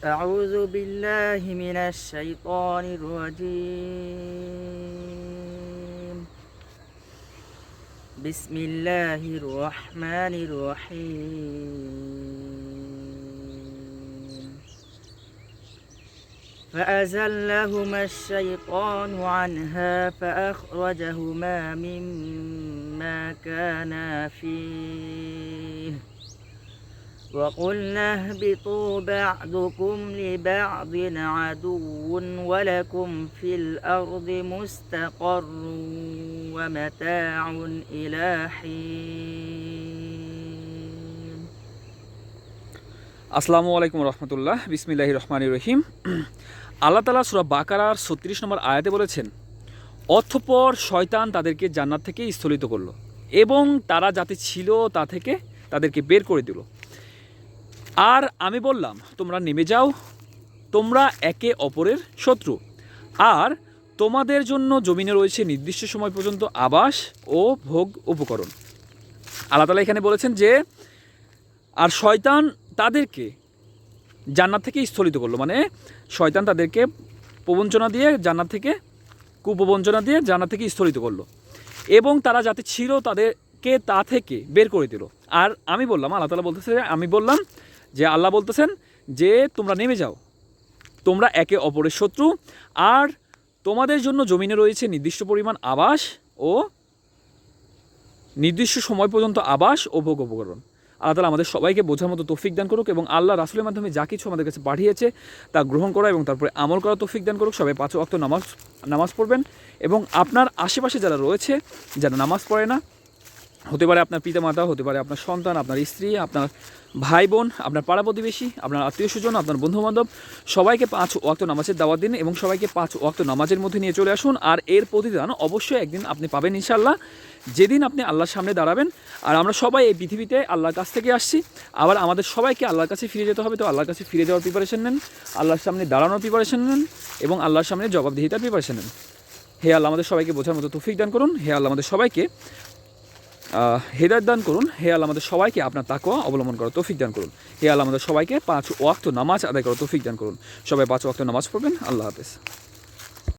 أعوذ بالله من الشيطان الرجيم. بسم الله الرحمن الرحيم. فأزلهما الشيطان عنها فأخرجهما مما كانا فيه وقلنا اهبطوا بعضكم لبعض عدو ولكم في الأرض مستقر ومتاع إلى حين. আসসালামু আলাইকুম রহমতুল্লাহ। বিসমিল্লাহির রহমানির রহিম। আল্লাহ তাআলা সূরা বাকারার ৩৬ নম্বর আয়াতে বলেছেন, অতঃপর শয়তান তাদেরকে জান্নাত থেকে স্থলিত করল এবং তারা যাতে ছিল তা থেকে তাদেরকে বের করে দিল। আর আমি বললাম, তোমরা নেমে যাও, তোমরা একে অপরের শত্রু, আর তোমাদের জন্য জমিনে রয়েছে নির্দিষ্ট সময় পর্যন্ত আবাস ও ভোগ উপকরণ। আল্লাহ তাআলা এখানে বলেছেন যে আর শয়তান তাদেরকে জান্নাত থেকে স্থলিত করলো, মানে শয়তান তাদেরকে প্রবঞ্চনা দিয়ে জান্নাত থেকে কুপ্রবঞ্চনা দিয়ে জান্নাত থেকে স্থলিত করলো এবং তারা যাতে ছিল তাদেরকে তা থেকে বের করে দিল। আর আমি বললাম, আল্লাহ তাআলা বলতেছে, আমি বললাম যে আল্লাহ বলতেছেন যে তোমরা নেমে যাও, তোমরা একে অপরের শত্রু, আর তোমাদের জন্য জমিনে রয়েছে নির্দিষ্ট পরিমাণ আবাস ও নির্দিষ্ট সময় পর্যন্ত আবাস ও ভোগ উপকরণ। আল্লাহ তাআলা আমাদের সবাইকে বোঝার মতো তৌফিক দান করুক এবং আল্লাহ রাসূলের মাধ্যমে যা কিছু আমাদের কাছে পাঠিয়েছে তা গ্রহণ করা এবং তারপরে আমল করা তৌফিক দান করুক। সবাই 5 ওয়াক্ত নামাজ পড়বেন এবং আপনার আশেপাশে যারা রয়েছে, যারা নামাজ পড়ে না, হতে পারে আপনার পিতামাতা, হতে পারে আপনার সন্তান, আপনার স্ত্রী, আপনার ভাই বোন, আপনার পাড়া প্রতিবেশী, আপনার আত্মীয় স্বজন, আপনার বন্ধুবান্ধব, সবাইকে 5 ওয়াক্ত নামাজের দাওয়াত দিন এবং সবাইকে 5 ওয়াক্ত নামাজের মধ্যে নিয়ে চলে আসুন। আর এর প্রতিদান অবশ্যই একদিন আপনি পাবেন ইনশাআল্লাহ, যেদিন আপনি আল্লাহর সামনে দাঁড়াবেন। আর আমরা সবাই এই পৃথিবীতে আল্লাহর কাছ থেকে আসছি, আবার আমাদের সবাইকে আল্লাহর কাছে ফিরে যেতে হবে। তো আল্লাহর কাছে ফিরে যাওয়ার প্রিপারেশন নেন, আল্লাহর সামনে দাঁড়ানোর প্রিপারেশন নেন এবং আল্লাহর সামনে জবাবদিহিতার প্রিপারেশন নেন। হে আল্লাহ আমাদের সবাইকে বোঝার মতো তৌফিক দান করুন। হে আল্লাহ আমাদের সবাইকে হেদায়েত দান করুন। হে আল্লাহ আমাদের সবাইকে আপনার তাকওয়া অবলম্বন করার তৌফিক দান করুন। হে আল্লাহ আমাদের সবাইকে 5 ওয়াক্ত নামাজ আদায় করার তৌফিক দান করুন। সবাই 5 ওয়াক্ত নামাজ পড়বেন। আল্লাহ হাফেজ।